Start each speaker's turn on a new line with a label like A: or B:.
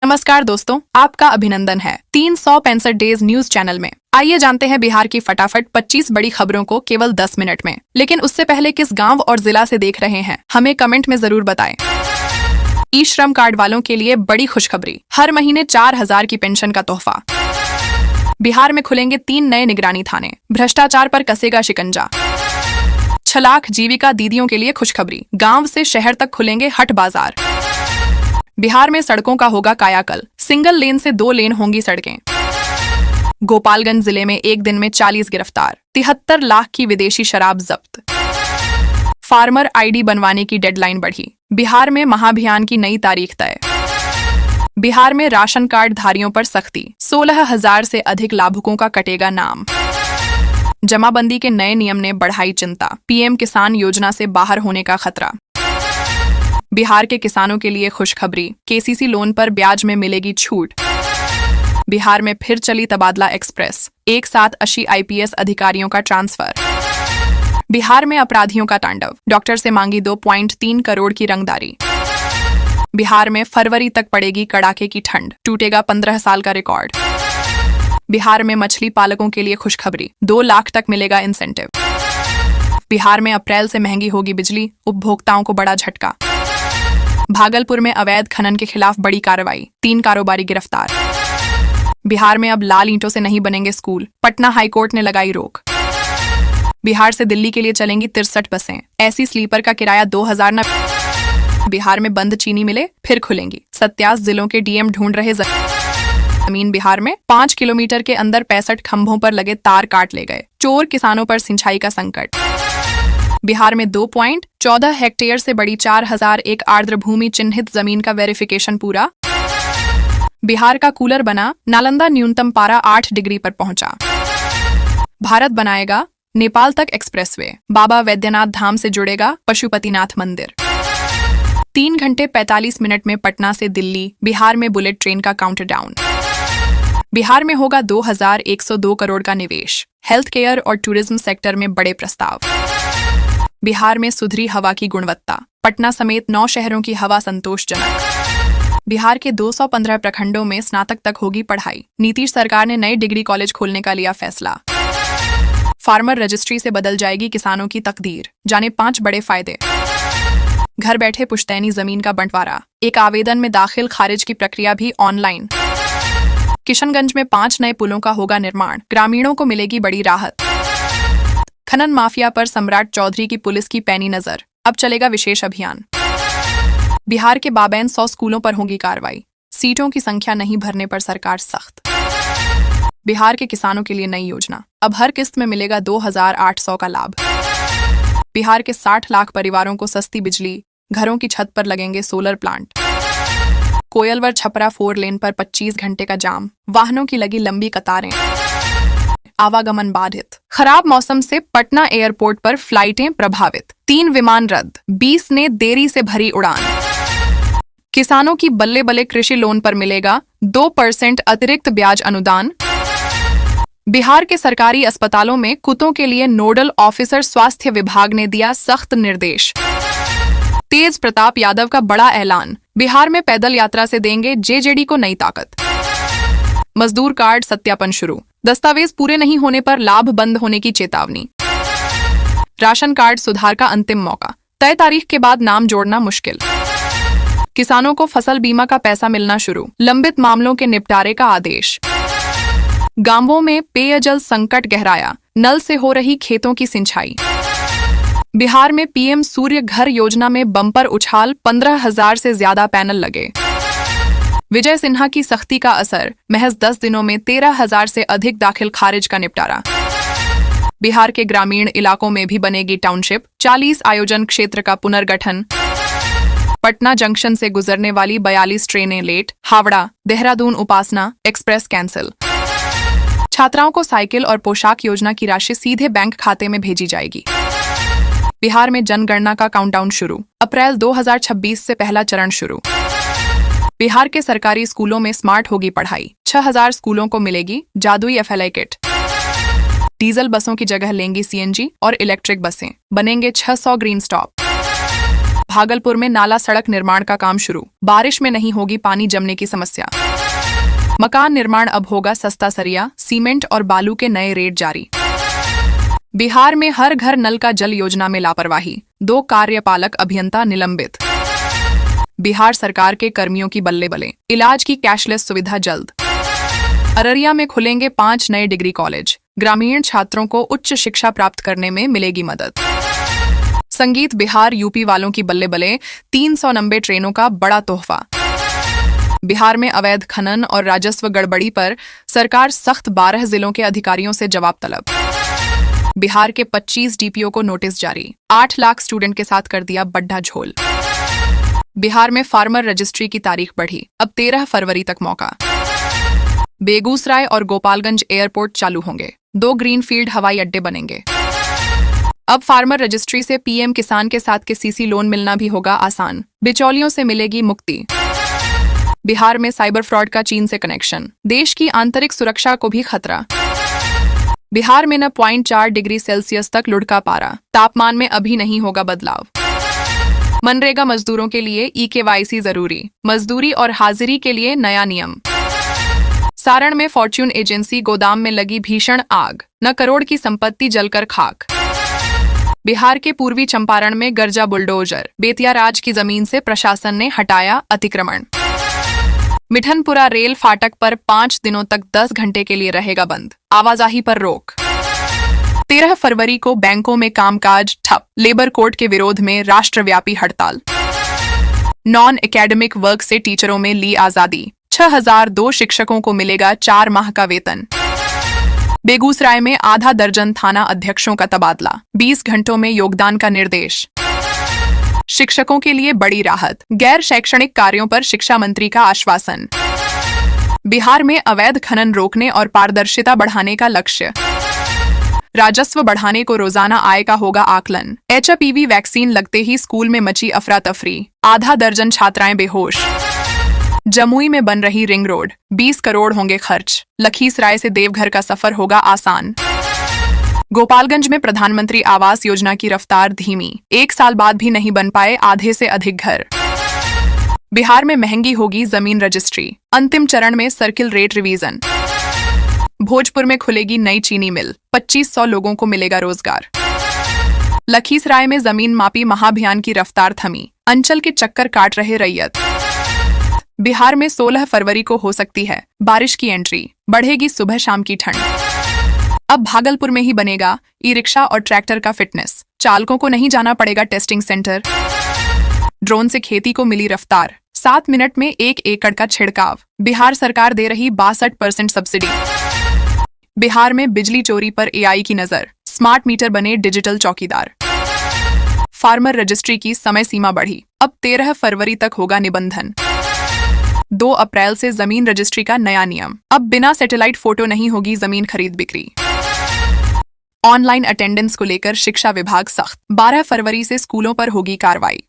A: नमस्कार दोस्तों, आपका अभिनंदन है 365 डेज न्यूज चैनल में। आइए जानते हैं बिहार की फटाफट 25 बड़ी खबरों को केवल 10 मिनट में। लेकिन उससे पहले किस गांव और जिला से देख रहे हैं, हमें कमेंट में जरूर बताएं। ई श्रम कार्ड वालों के लिए बड़ी खुशखबरी, हर महीने 4000 की पेंशन का तोहफा। बिहार में खुलेंगे 3 नए निगरानी थाने, भ्रष्टाचार पर कसेगा शिकंजा। 6 लाख जीविका दीदियों के लिए खुशखबरी, गांव से शहर तक खुलेंगे हट बाजार। बिहार में सड़कों का होगा कायाकल्प, सिंगल लेन से 2 लेन होंगी सड़कें। गोपालगंज जिले में एक दिन में 40 गिरफ्तार, 73 लाख की विदेशी शराब जब्त। फार्मर आईडी बनवाने की डेडलाइन बढ़ी, बिहार में महाअभियान की नई तारीख तय। बिहार में राशन कार्ड धारियों पर सख्ती, 16,000 से अधिक लाभुकों का कटेगा नाम। जमाबंदी के नए नियम ने बढ़ाई चिंता, पीएम किसान योजना से बाहर होने का खतरा। बिहार के किसानों के लिए खुशखबरी, केसीसी लोन पर ब्याज में मिलेगी छूट। बिहार में फिर चली तबादला एक्सप्रेस, एक साथ 80 आईपीएस अधिकारियों का ट्रांसफर। बिहार में अपराधियों का तांडव, डॉक्टर से मांगी 2.3 करोड़ की रंगदारी। बिहार में फरवरी तक पड़ेगी कड़ाके की ठंड, टूटेगा 15 साल का रिकॉर्ड। बिहार में मछली पालकों के लिए खुशखबरी, 2 लाख तक मिलेगा इंसेंटिव। बिहार में अप्रैल से महंगी होगी बिजली, उपभोक्ताओं को बड़ा झटका। भागलपुर में अवैध खनन के खिलाफ बड़ी कार्रवाई, 3 कारोबारी गिरफ्तार। बिहार में अब लाल ईंटों से नहीं बनेंगे स्कूल, पटना हाईकोर्ट ने लगाई रोक। बिहार से दिल्ली के लिए चलेंगी 63 बसें, ऐसी स्लीपर का किराया 2090। बिहार में बंद चीनी मिले फिर खुलेंगी, 27 जिलों के डीएम ढूंढ रहे जमीन। बिहार में 5 किलोमीटर के अंदर 65 खंभों पर लगे तार काट ले गए, चोर किसानों पर सिंचाई का संकट। बिहार में 2.14 हेक्टेयर से बड़ी 4001 आर्द्र भूमि चिन्हित जमीन का वेरिफिकेशन पूरा। बिहार का कूलर बना, नालंदा न्यूनतम पारा 8 डिग्री पर पहुंचा। भारत बनाएगा नेपाल तक एक्सप्रेसवे, बाबा वैद्यनाथ धाम से जुड़ेगा पशुपतिनाथ मंदिर। 3 घंटे 45 मिनट में पटना से दिल्ली, बिहार में बुलेट ट्रेन का काउंटडाउन। बिहार में होगा 2102 करोड़ का निवेश, हेल्थ केयर और टूरिज्म सेक्टर में बड़े प्रस्ताव। बिहार में सुधरी हवा की गुणवत्ता, पटना समेत 9 शहरों की हवा संतोषजनक। बिहार के 215 प्रखंडों में स्नातक तक होगी पढ़ाई, नीतीश सरकार ने नए डिग्री कॉलेज खोलने का लिया फैसला। फार्मर रजिस्ट्री से बदल जाएगी किसानों की तकदीर, जाने 5 बड़े फायदे। घर बैठे पुश्तैनी जमीन का बंटवारा, एक आवेदन में दाखिल खारिज की प्रक्रिया भी ऑनलाइन। किशनगंज में 5 नए पुलों का होगा निर्माण, ग्रामीणों को मिलेगी बड़ी राहत। खनन माफिया पर सम्राट चौधरी की पुलिस की पैनी नजर, अब चलेगा विशेष अभियान। बिहार के बाबैन 100 स्कूलों पर होगी कार्रवाई, सीटों की संख्या नहीं भरने पर सरकार सख्त। बिहार के किसानों के लिए नई योजना, अब हर किस्त में मिलेगा 2800 का लाभ। बिहार के 60 लाख परिवारों को सस्ती बिजली, घरों की छत पर लगेंगे सोलर प्लांट। कोयलवर छपरा 4 लेन पर 25 घंटे का जाम, वाहनों की लगी लंबी कतारें, आवागमन बाधित। खराब मौसम से पटना एयरपोर्ट पर फ्लाइटें प्रभावित, 3 विमान रद्द, 20 ने देरी से भरी उड़ान। किसानों की बल्ले बल्ले कृषि लोन पर मिलेगा 2% अतिरिक्त ब्याज अनुदान। बिहार के सरकारी अस्पतालों में कुत्तों के लिए नोडल ऑफिसर स्वास्थ्य विभाग ने दिया सख्त निर्देश। तेज प्रताप यादव का बड़ा ऐलान, बिहार में पैदल यात्रा से देंगे जेजेडी को नई ताकत। मजदूर कार्ड सत्यापन शुरू, दस्तावेज पूरे नहीं होने पर लाभ बंद होने की चेतावनी। राशन कार्ड सुधार का अंतिम मौका, तय तारीख के बाद नाम जोड़ना मुश्किल। किसानों को फसल बीमा का पैसा मिलना शुरू, लंबित मामलों के निपटारे का आदेश। गांवों में पेयजल संकट गहराया, नल से हो रही खेतों की सिंचाई। बिहार में पीएम सूर्य घर योजना में बम्पर उछाल, 15,000 से ज्यादा पैनल लगे। विजय सिन्हा की सख्ती का असर, महज 10 दिनों में 13,000 से अधिक दाखिल खारिज का निपटारा। बिहार के ग्रामीण इलाकों में भी बनेगी टाउनशिप, 40 आयोजन क्षेत्र का पुनर्गठन। पटना जंक्शन से गुजरने वाली 42 ट्रेनें लेट, हावड़ा देहरादून उपासना एक्सप्रेस कैंसिल। छात्राओं को साइकिल और पोशाक योजना की राशि सीधे बैंक खाते में भेजी जाएगी। बिहार में जनगणना का काउंटडाउन शुरू, अप्रैल 2026 से पहला चरण शुरू। बिहार के सरकारी स्कूलों में स्मार्ट होगी पढ़ाई, 6000 स्कूलों को मिलेगी जादुई FLI किट। डीजल बसों की जगह लेंगी CNG और इलेक्ट्रिक बसें, बनेंगे 600 ग्रीन स्टॉप। भागलपुर में नाला सड़क निर्माण का काम शुरू, बारिश में नहीं होगी पानी जमने की समस्या। मकान निर्माण अब होगा सस्ता, सरिया सीमेंट और बालू के नए रेट जारी। बिहार में हर घर नल का जल योजना में लापरवाही, 2 कार्यपालक अभियंता निलंबित। बिहार सरकार के कर्मियों की बल्ले बल्ले, इलाज की कैशलेस सुविधा जल्द। अररिया में खुलेंगे 5 नए डिग्री कॉलेज, ग्रामीण छात्रों को उच्च शिक्षा प्राप्त करने में मिलेगी मदद। संगीत बिहार यूपी वालों की बल्ले बल्ले, 390 ट्रेनों का बड़ा तोहफा। बिहार में अवैध खनन और राजस्व गड़बड़ी पर सरकार सख्त, 12 जिलों के अधिकारियों से जवाब तलब। बिहार के 25 डीपीओ को नोटिस जारी, 8 लाख स्टूडेंट के साथ कर दिया बड्ढा झोल। बिहार में फार्मर रजिस्ट्री की तारीख बढ़ी, अब 13 फरवरी तक मौका। बेगूसराय और गोपालगंज एयरपोर्ट चालू होंगे, 2 ग्रीनफील्ड हवाई अड्डे बनेंगे। अब फार्मर रजिस्ट्री से पीएम किसान के साथ के सीसी लोन मिलना भी होगा आसान, बिचौलियों से मिलेगी मुक्ति। बिहार में साइबर फ्रॉड का चीन से कनेक्शन, देश की आंतरिक सुरक्षा को भी खतरा। बिहार में न 0.4 डिग्री सेल्सियस तक लुढ़का पारा, तापमान में अभी नहीं होगा बदलाव। मनरेगा मजदूरों के लिए EKYC जरूरी, मजदूरी और हाजिरी के लिए नया नियम। सारण में फॉर्च्यून एजेंसी गोदाम में लगी भीषण आग, न करोड़ की संपत्ति जलकर खाक। बिहार के पूर्वी चंपारण में गरजा बुलडोजर, बेतिया राज की जमीन से प्रशासन ने हटाया अतिक्रमण। मिठनपुरा रेल फाटक पर 5 दिनों तक 10 घंटे के लिए रहेगा बंद, आवाजाही पर रोक। 13 फरवरी को बैंकों में कामकाज ठप, लेबर कोड के विरोध में राष्ट्रव्यापी हड़ताल। नॉन एकेडमिक वर्क से टीचरों में ली आजादी, 6002 शिक्षकों को मिलेगा 4 माह का वेतन। बेगूसराय में आधा दर्जन थाना अध्यक्षों का तबादला, 20 घंटों में योगदान का निर्देश। शिक्षकों के लिए बड़ी राहत, गैर शैक्षणिक कार्यों पर शिक्षा मंत्री का आश्वासन। बिहार में अवैध खनन रोकने और पारदर्शिता बढ़ाने का लक्ष्य। राजस्व बढ़ाने को रोजाना आय का होगा आकलन। HPV वैक्सीन लगते ही स्कूल में मची अफरा तफरी, आधा दर्जन छात्राएं बेहोश। जमुई में बन रही रिंग रोड, 20 करोड़ होंगे खर्च, लखीसराय से देवघर का सफर होगा आसान। गोपालगंज में प्रधानमंत्री आवास योजना की रफ्तार धीमी, 1 साल बाद भी नहीं बन पाए आधे से अधिक घर। बिहार में महंगी होगी जमीन रजिस्ट्री, अंतिम चरण में सर्किल रेट रिवीजन। भोजपुर में खुलेगी नई चीनी मिल, 2500 लोगों को मिलेगा रोजगार। लखीसराय में जमीन मापी महाअभियान की रफ्तार थमी, अंचल के चक्कर काट रहे रैयत। बिहार में 16 फरवरी को हो सकती है बारिश की एंट्री, बढ़ेगी सुबह शाम की ठंड। अब भागलपुर में ही बनेगा ई-रिक्शा और ट्रैक्टर का फिटनेस, चालकों को नहीं जाना पड़ेगा टेस्टिंग सेंटर। ड्रोन से खेती को मिली रफ्तार, 7 मिनट में 1 एकड़ का छिड़काव, बिहार सरकार दे रही 62% सब्सिडी। बिहार में बिजली चोरी पर AI की नजर, स्मार्ट मीटर बने डिजिटल चौकीदार। फार्मर रजिस्ट्री की समय सीमा बढ़ी, अब 13 फरवरी तक होगा निबंधन। 2 अप्रैल से जमीन रजिस्ट्री का नया नियम, अब बिना सैटेलाइट फोटो नहीं होगी जमीन खरीद बिक्री। ऑनलाइन अटेंडेंस को लेकर शिक्षा विभाग सख्त, 12 फरवरी से स्कूलों पर होगी कार्रवाई।